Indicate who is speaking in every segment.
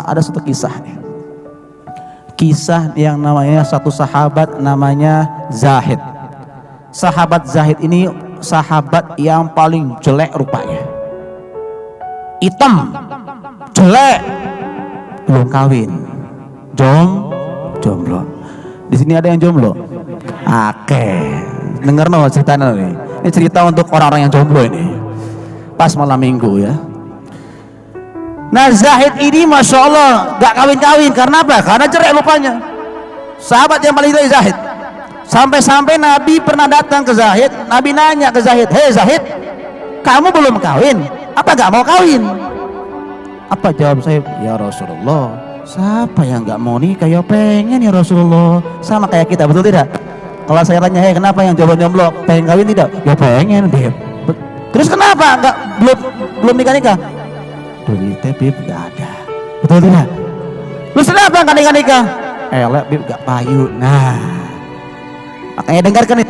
Speaker 1: Ada satu kisah nih. Kisah yang namanya satu sahabat namanya Zahid. Sahabat Zahid ini sahabat yang paling jelek rupanya. Hitam, jelek, belum kawin, jomblo. Di sini ada yang jomblo? Dengar no ceritanya nih. Ini cerita untuk orang-orang yang jomblo ini. Pas malam minggu ya. Nah Zahid ini Masya Allah gak kawin-kawin. Karena apa? Karena jelek rupanya. Sahabat yang paling jelek Zahid. Sampai-sampai Nabi pernah datang ke Zahid. Nabi nanya ke Zahid, "Hei Zahid, kamu belum kawin? Apa gak mau kawin?" Apa jawab Zahid? "Ya Rasulullah, siapa yang gak mau nikah? Ya pengen ya Rasulullah." Sama kayak kita, betul tidak? Kalau saya tanya, "Hei kenapa yang jomblo pengen kawin tidak?" "Ya pengen Beb." "Terus kenapa gak belum nikah-nikah?" "Duitnya Bib gak ada." Betul tidak? "Terus kenapa gak nikah-nikah?" "Elek Bib gak payu." Nah makanya dengarkan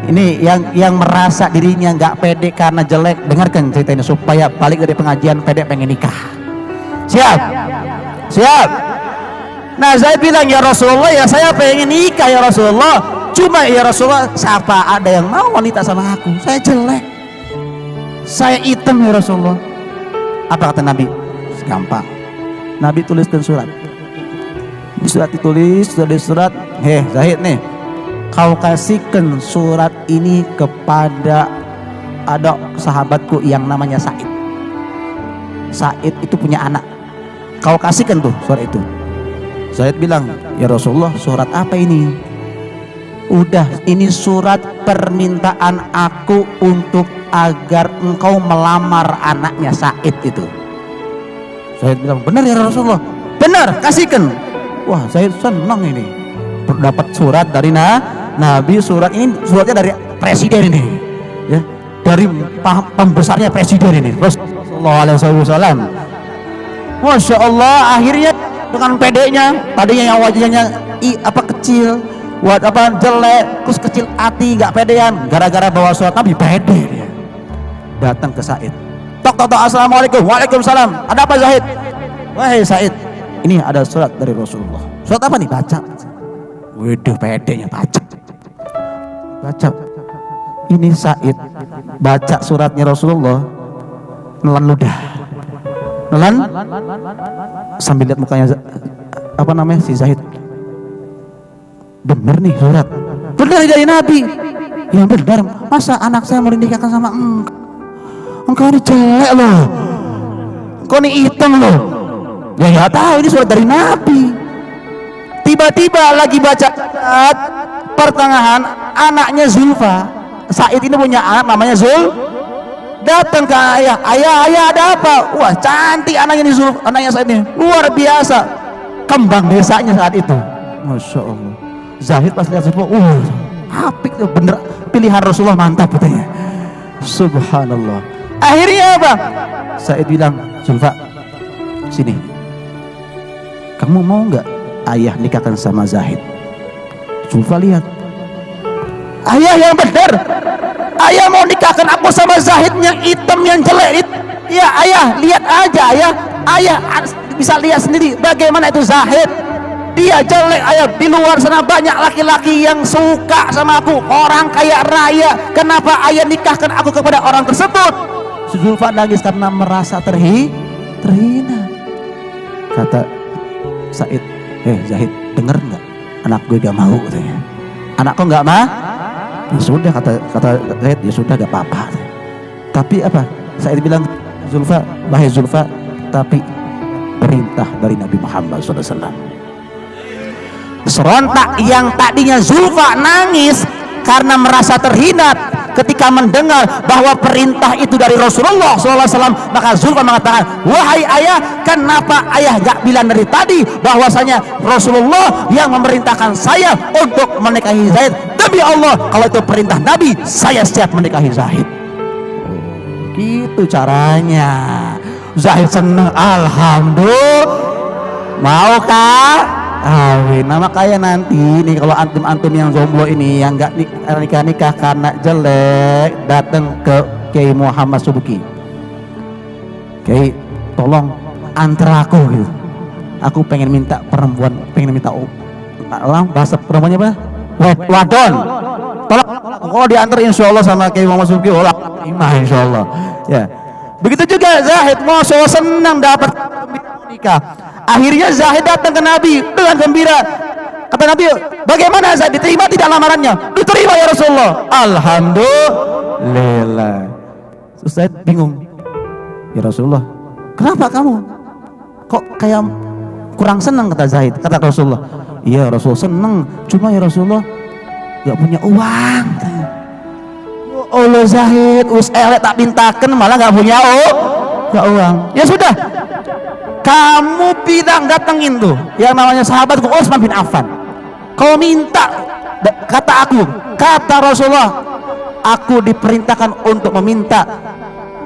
Speaker 1: ini yang merasa dirinya nggak pede karena jelek, dengarkan cerita ini supaya balik dari pengajian pede pengen nikah. Siap? Nah saya bilang, "Ya Rasulullah, ya saya pengen nikah ya Rasulullah, cuma ya Rasulullah siapa ada yang mau wanita sama aku? Saya jelek, saya hitam ya Rasulullah." Apa kata Nabi? Gampang. Nabi tuliskan surat. Di surat ditulis, surat, "Heh Zahid nih, kau kasihkan surat ini kepada ada sahabatku yang namanya Said. Said itu punya anak. Kau kasihkan tuh surat itu." Said bilang, "Ya Rasulullah, surat apa ini?" "Udah, ini surat permintaan aku untuk agar engkau melamar anaknya Said itu." Said bilang, "Benar ya Rasulullah?" "Benar, kasihkan." Wah, Said senang ini dapat surat dari Nabi. Surat ini suratnya dari presiden ini ya, dari pembesarnya presiden ini Rasulullah SAW. Masya Allah, akhirnya dengan pedenya, tadinya yang wajahnya kecil, jelek, terus kecil hati, gak pedean, gara-gara bawa surat Nabi pede dia. Datang ke Said, tok, "Assalamualaikum." "Waalaikumsalam." "Ada apa Zahid?" "Wahai Said, ini ada surat dari Rasulullah." "Surat apa nih?" "Baca." Waduh, pedenya baca. Ini Said baca suratnya Rasulullah, nelan ludah, sambil lihat mukanya si Zahid. "Bener nih surat, bener dari Nabi." "Yang benar, masa anak saya mau dinikahkan sama engkau ini jelek loh, engkau ini hitam loh." "Ya nggak tahu, ini surat dari Nabi." Tiba-tiba lagi baca pertengahan, anaknya Zulfa. Said ini punya anak namanya Zul. Datang ke ayah, ayah ada apa?" Wah cantik anaknya ini Zul, anaknya Said ini luar biasa, kembang desanya saat itu. Masya Allah. Zahid pas lihat Zulfa, apik tuh, bener pilihan Rasulullah, mantap katanya. Subhanallah. Akhirnya apa? Said bilang, "Zulfa, sini, kamu mau nggak ayah nikahkan sama Zahid?" Zulfa lihat, "Ayah yang benar, ayah mau nikahkan aku sama Zahid yang hitam yang jelek." "Ya ayah, lihat aja ayah bisa lihat sendiri bagaimana itu Zahid, dia jelek ayah. Di luar sana banyak laki-laki yang suka sama aku, orang kaya raya, kenapa ayah nikahkan aku kepada orang tersebut?" Zulfa nangis karena merasa terhina. Kata Said, "Zahid, denger nggak? Anak gue gak mau," katanya. "Anak kau gak mau?" "Ya sudah," kata Said, "ya sudah gak apa-apa." Tapi apa? Said bilang, "Zulfa, wahai Zulfa, tapi perintah dari Nabi Muhammad SAW." Serontak yang tadinya Zulfa nangis karena merasa terhina ketika mendengar bahwa perintah itu dari Rasulullah SAW, maka Zulfa mengatakan, "Wahai ayah, kenapa ayah gak bilang dari tadi bahwasanya Rasulullah yang memerintahkan saya untuk menikahi Zaid? Demi Allah, kalau itu perintah Nabi, saya siap menikahi Zaid." Gitu caranya. Zaid senang, alhamdulillah. Mau kah? Amin. Nah makanya nanti nih kalau antum-antum yang jomblo ini yang nggak nikah karena jelek, datang ke Kiai Muhammad Subki. "Kiai, tolong antara aku gitu. Aku pengen minta perempuan, pengen minta bahasa perempuannya apa? Wadon. Tolong, kalau diantar insya Allah sama Kiai Muhammad Subki, insya Allah. Ya. Begitu juga Zahid, Masya Allah senang dapat nikah. Akhirnya Zahid datang ke Nabi dengan gembira. Kata Nabi, bagaimana Zahid, diterima tidak lamarannya? Diterima ya Rasulullah. Alhamdulillah. Terus Zahid bingung. Ya Rasulullah, kenapa kamu kok kayak kurang senang, kata Zahid. Kata Rasulullah, iya Rasulullah senang, cuma ya Rasulullah gak punya uang. Allah Zahid, elek tak pintaken malah gak punya gak uang. Ya sudah, kamu datengin tuh yang namanya sahabatku Utsman bin Affan. Kau minta, kata Rasulullah, aku diperintahkan untuk meminta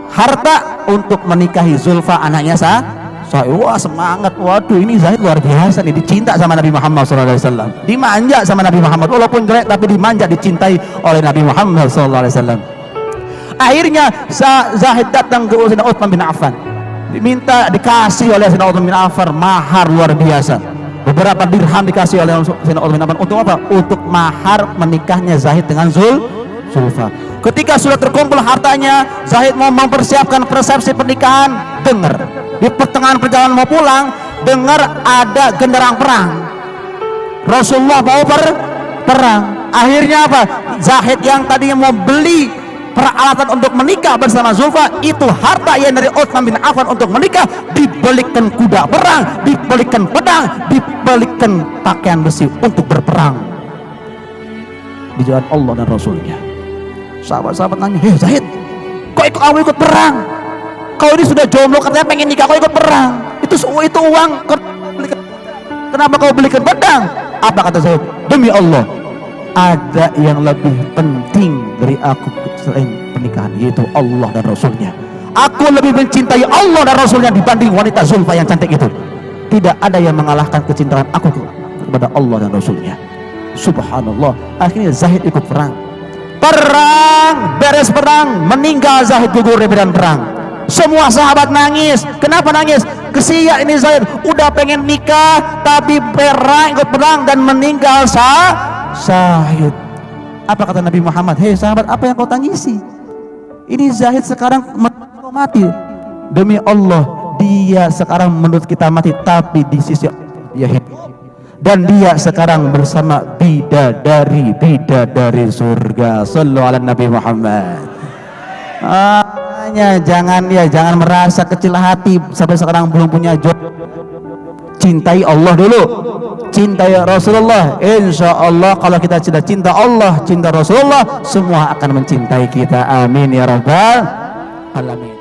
Speaker 1: harta untuk menikahi Zulfa anaknya wah semangat. Waduh, ini Zahid luar biasa nih, dicinta sama Nabi Muhammad SAW, dimanja sama Nabi Muhammad, walaupun jelek tapi dimanja, dicintai oleh Nabi Muhammad SAW. Akhirnya Zahid datang ke Sayyidina Utsman bin Affan, diminta, dikasih oleh Sayyidina Utsman bin Affan mahar luar biasa, beberapa dirham dikasih oleh Sayyidina Utsman bin Affan. Untuk apa? Untuk mahar menikahnya Zahid dengan Zulfa. Ketika sudah terkumpul hartanya, Zahid mau mempersiapkan resepsi pernikahan. Dengar, di pertengahan perjalanan mau pulang, dengar ada genderang perang. Rasulullah mau perang. Akhirnya apa? Zahid yang tadinya mau beli peralatan untuk menikah bersama Zulfa, itu harta yang dari Utsman bin Affan untuk menikah, dibelikan kuda perang, dibelikan pedang, dibelikan pakaian besi untuk berperang di jalan Allah dan Rasulnya. Sahabat-sahabat nanya, hei Zahid, kok kamu ikut perang? Kau ini sudah jomblo, katanya pengen nikah, kau ikut perang? Itu uang, kenapa kau belikan pedang? Apa kata Zahid? Demi Allah, ada yang lebih penting dari aku selain pernikahan, yaitu Allah dan Rasulnya. Aku lebih mencintai Allah dan Rasulnya dibanding wanita Zulfa yang cantik itu. Tidak ada yang mengalahkan kecintaan aku kepada Allah dan Rasulnya. Subhanallah. Akhirnya Zahid ikut perang. Beres perang, meninggal Zahid, gugur di medan perang. Semua sahabat nangis. Kenapa nangis? Kesian ini Zahid, udah pengen nikah tapi ikut perang dan meninggal Zahid. Apa kata Nabi Muhammad? Hei sahabat, apa yang kau tangisi? Ini Zahid sekarang mati. Demi Allah, dia sekarang menurut kita mati, tapi di sisi dia hidup. Dan dia sekarang bersama bidadari surga. Sallu ala Nabi Muhammad. Jangan merasa kecil hati sampai sekarang belum punya jodoh. Cintai Allah dulu, cintai Rasulullah. Insya Allah kalau kita sudah cinta Allah, cinta Rasulullah, semua akan mencintai kita. Amin ya rabbal alamin.